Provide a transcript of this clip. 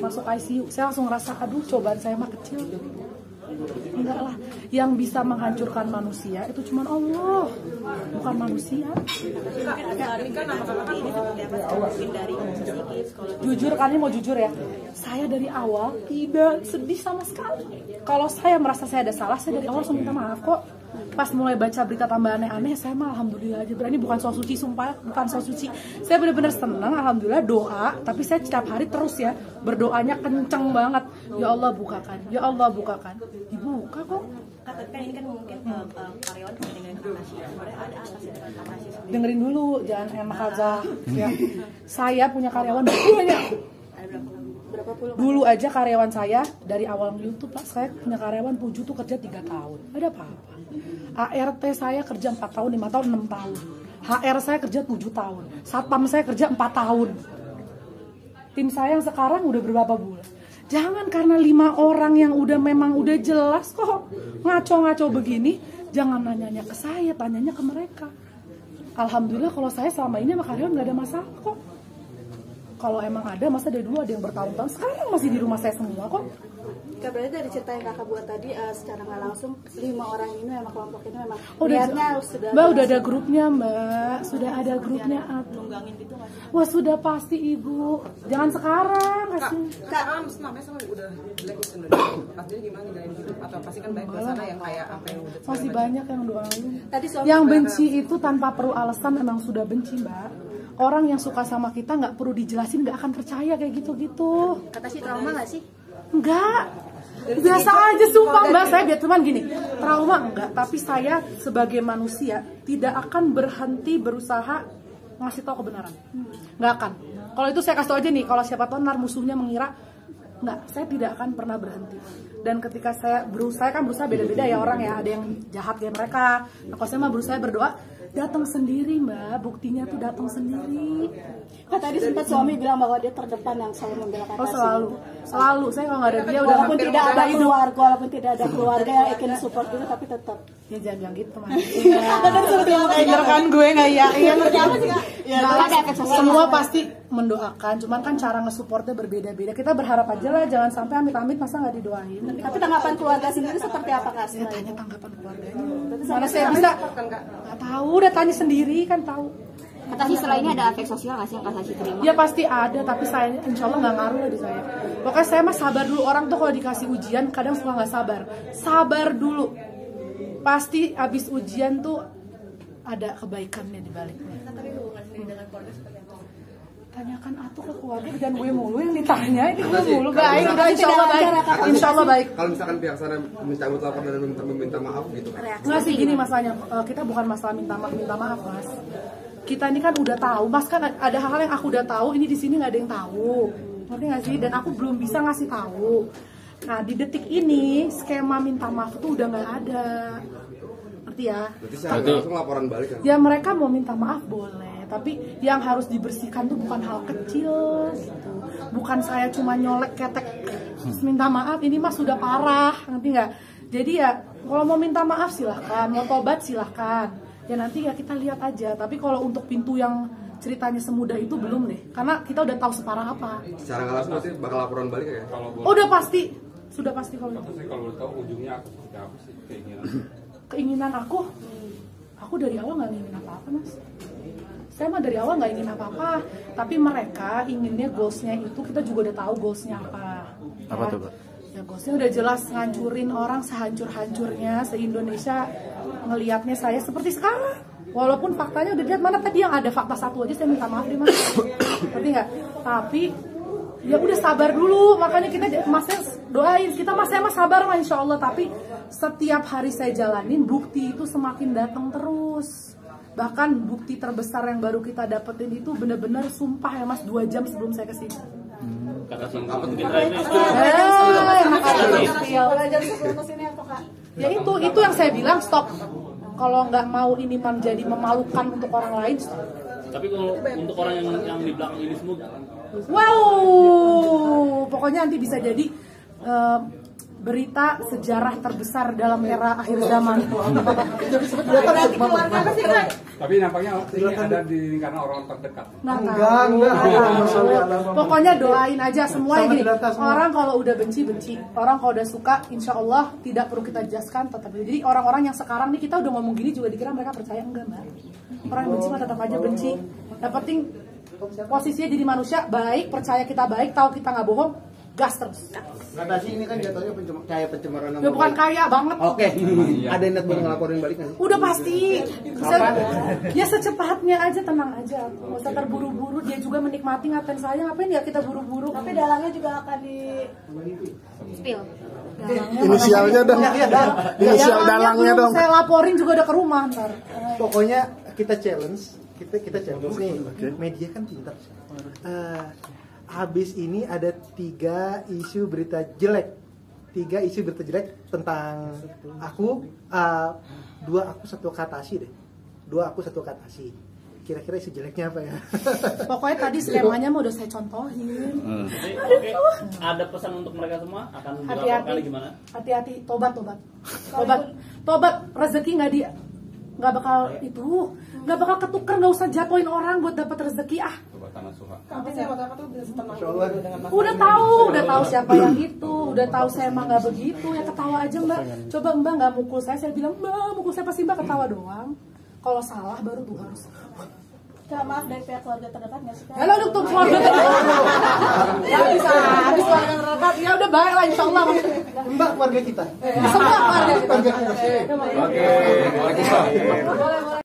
Masuk ICU, saya langsung ngerasa aduh cobaan saya mah kecil. Enggak lah, yang bisa menghancurkan manusia itu cuma Allah, bukan manusia. Jujur, kalian mau jujur ya, saya dari awal tidak sedih sama sekali. Kalau saya merasa saya ada salah, saya dari awal langsung minta maaf kok. Pas mulai baca berita tambah aneh-aneh, saya mah alhamdulillah aja. Berani, bukan soal suci, sumpah, bukan soal suci. Saya benar-benar senang, alhamdulillah, doa. Tapi saya setiap hari terus ya, berdoanya kenceng banget. Ya Allah bukakan, ya Allah bukakan. Dibuka kok. Kak, tapi kan ini kan mungkin karyawan dengerin Kak Tasya. Sebenarnya ada apa sih dengan Kak Tasya? Dengerin dulu, jangan enak aja. Ya. Saya punya karyawan banyak. Berapa puluh? Dulu aja karyawan saya dari awal YouTube, Pak, saya punya karyawan 7 tuh kerja 3 tahun. Ada apa-apa. ART saya kerja 4 tahun, 5 tahun, 6 tahun. HR saya kerja 7 tahun. Satpam saya kerja 4 tahun. Tim saya yang sekarang udah berapa bulan. Jangan karena 5 orang yang memang udah jelas kok ngaco-ngaco begini, jangan nanyanya ke saya, tanyanya ke mereka. Alhamdulillah kalau saya selama ini sama karyawan nggak ada masalah kok. Kalau emang ada, masa dari dulu ada yang bertahun-tahun, sekarang masih di rumah saya semua kok. Kak, berarti dari cerita yang kakak buat tadi, secara nggak langsung 5 orang ini memang kelompok ini memang niatnya sudah Mbak, udah ada grupnya Mbak, sudah ada grupnya. Nunggangin gitu nggak sih? Wah sudah pasti Ibu, jangan sekarang kasih. Kak, namanya sama udah blacklist pastinya gimana dari gitu? Atau pasti kan banyak di sana yang kayak apa yang udah Masih banyak yang doain. Tadi Yang benci itu tanpa perlu alasan memang sudah benci Mbak. Orang yang suka sama kita nggak perlu dijelasin, nggak akan percaya kayak gitu-gitu. kata si trauma nggak sih? Enggak, biasa aja sumpah Mbak. Saya biar teman gini, trauma enggak, tapi saya sebagai manusia tidak akan berhenti berusaha ngasih tahu kebenaran. Nggak akan. Kalau itu saya kasih tahu aja nih, kalau siapa tahu ntar musuhnya mengira, enggak, saya tidak akan pernah berhenti. Dan ketika saya berusaha, kan berusaha beda-beda ya orang ya, ada yang jahat kayak mereka. Nah, kalau saya mah berusaha berdoa, datang sendiri Mbak, buktinya tuh datang sendiri. Kak, tadi sempat suami bilang bahwa dia terdepan yang selalu membela Kak Oh Tasya. selalu saya kalau nggak ada dia udah Walaupun tidak ada keluarga, walaupun tidak ada keluarga yang ingin support itu, tapi tetap. ya jangan gitu Mas. Bener kan gue nggak ya? Iya apa sih Kak? Ya, semua pasti mendoakan, cuman kan cara nge-supportnya berbeda-beda. Kita berharap aja lah, jangan sampai amit-amit masa nggak didoain. Tapi tanggapan keluarga sendiri seperti apa Kak? Saya tanya tanggapan keluarganya. Mana saya bisa? Nggak tahu, udah tanya sendiri kan tahu. Kata sih setelah ini ada efek sosial nggak sih yang Kak Tasya terima? Ya pasti ada, tapi saya insya Allah nggak ngaruh lah di saya. Pokoknya saya mah sabar dulu. Orang tuh kalau dikasih ujian kadang suka nggak sabar. Sabar dulu. Pasti abis ujian tuh ada kebaikannya di baliknya. Tapi hubungan sendiri dengan keluarga seperti apa? Tanyakan atuh ke keluarga, dan gue mulu yang ditanya. Ini gue mulu. Baik, udah insya Allah baik. Insya Allah baik. Kalau misalkan pihak sana minta lapor dan meminta maaf gitu. Nggak sih, gini masalahnya, kita bukan masalah minta maaf Mas. Kita ini kan udah tahu, Mas, kan ada hal-hal yang aku udah tahu, ini di sini nggak ada yang tahu, ngerti nggak sih? Dan aku belum bisa ngasih tahu. Nah di detik ini skema minta maaf itu udah nggak ada, ngerti ya? Berarti saya langsung laporan balik kan? Ya mereka mau minta maaf boleh, tapi yang harus dibersihkan tuh bukan hal kecil gitu. Bukan saya cuma nyolek ketek terus minta maaf, ini Mas sudah parah, ngerti nggak? Jadi ya kalau mau minta maaf silahkan, mau tobat silahkan. Ya nanti ya kita lihat aja. Tapi kalau untuk pintu yang ceritanya semudah itu belum deh, karena kita udah tahu separah apa. Secara nggak langsung berarti bakal laporan balik ya? Udah pasti, sudah pasti kalau itu. Kalau tahu ujungnya seperti apa sih keinginan? Keinginan aku dari awal nggak ingin apa-apa Mas. Saya mah dari awal nggak ingin apa-apa, tapi mereka inginnya goalsnya itu, kita juga udah tahu goalsnya apa. Apa tuh Pak? Ya goalsnya udah jelas, ngancurin orang sehancur-hancurnya se-Indonesia. Ngelihatnya saya seperti sekarang, walaupun faktanya udah lihat, mana tadi yang ada fakta satu aja saya minta maaf deh Mas, ngerti nggak? Tapi ya udah sabar dulu, makanya kita Masnya doain kita, Mas, saya mah sabar lah insya Allah. Tapi setiap hari saya jalanin, bukti itu semakin datang terus. Bahkan bukti terbesar yang baru kita dapetin itu bener-bener sumpah ya Mas, 2 jam sebelum saya kesini. Kakak singkat mungkin lainnya. Ya itu yang saya bilang stop. Kalau nggak mau ini menjadi memalukan untuk orang lain, stop. Tapi kalau untuk orang yang di belakang ini semua, Wow, pokoknya nanti bisa jadi berita sejarah terbesar dalam era akhir zaman. Berarti keluarga apa sih Kak? Tapi nampaknya ini ada di karena orang terdekat. Enggak. Pokoknya doain aja semua gini. Orang kalau udah benci, orang kalau udah suka, insya Allah tidak perlu kita jelaskan tetap. Jadi orang-orang yang sekarang nih kita udah ngomong gini juga dikira mereka percaya, enggak mbak. Orang yang benci mah tetap aja benci. Yang penting posisinya jadi manusia baik, percaya kita baik, tahu kita nggak bohong, gas terus. Ngatasi ini kan jatuhnya kayak pencemaran nama Ya bukan baik. kaya banget. Oke, ada niat buat ngelaporin balik nggak sih? Udah pasti. Ya secepatnya aja, tenang aja. Nggak usah terburu-buru. Dia juga menikmati ngapain saya, ngapain ya kita buru-buru. Tapi dalangnya juga akan di Spill. Inisialnya dong. Inisial dalangnya belum dong. saya laporin juga udah ke rumah ntar. Pokoknya kita challenge nih, media kan pintar. Habis ini ada 3 isu berita jelek tentang aku, 2 aku 1 katasi deh, 2 aku 1 katasi. Kira-kira isu jeleknya apa ya? Pokoknya tadi skemanya mau udah saya contohin. Oke. Ada pesan untuk mereka semua akan dilaporkan Hati-hati, gimana? hati-hati, tobat, rezeki nggak bakal ketuker, nggak usah jatuhin orang buat dapat rezeki Coba tanah suha. Tapi saya waktu itu bisa tenang dulu dengan Mas. udah tahu siapa yang itu, udah tahu saya emang nggak begitu, ya ketawa aja mbak. Coba mbak nggak mukul saya bilang mbak mukul saya, pasti mbak ketawa doang. Kalau salah baru tuh harus. Kak, maaf dari pihak keluarga terdekat nggak sih Kak? Halo untuk keluarga terdekat. Ya bisa, habis keluarga terdekat ya udah baik lah insya Allah. Mbak, keluarga kita. Semua keluarga kita. Oke, Waalaikumsalam. Boleh.